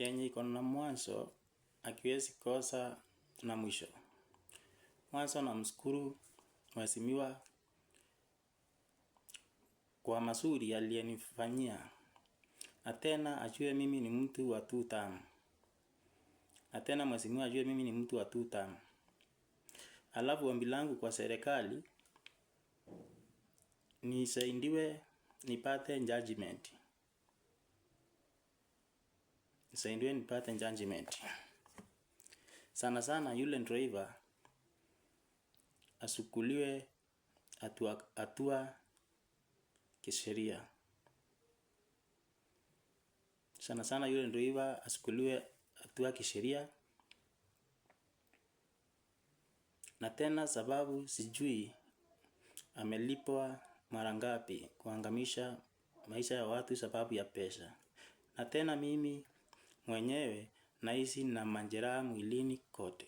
yenye iko na mwanzo akiwezi kosa na mwisho. Mwanzo namshukuru mheshimiwa kwa mazuri aliyenifanyia. Na tena ajue mimi ni mtu wa 2 term. Na tena mheshimiwa ajue mimi ni mtu wa 2 term. Alafu ombi langu kwa serikali nisaidiwe nipate judgment. Nisaidiwe nipate judgment. Sana sana yule driver asukuliwe hatua kisheria. Sana sana yule driver asukuliwe hatua kisheria. Na tena sababu sijui amelipwa mara ngapi kuangamisha maisha ya watu sababu ya pesa. Na tena mimi mwenyewe nahisi na majeraha mwilini kote.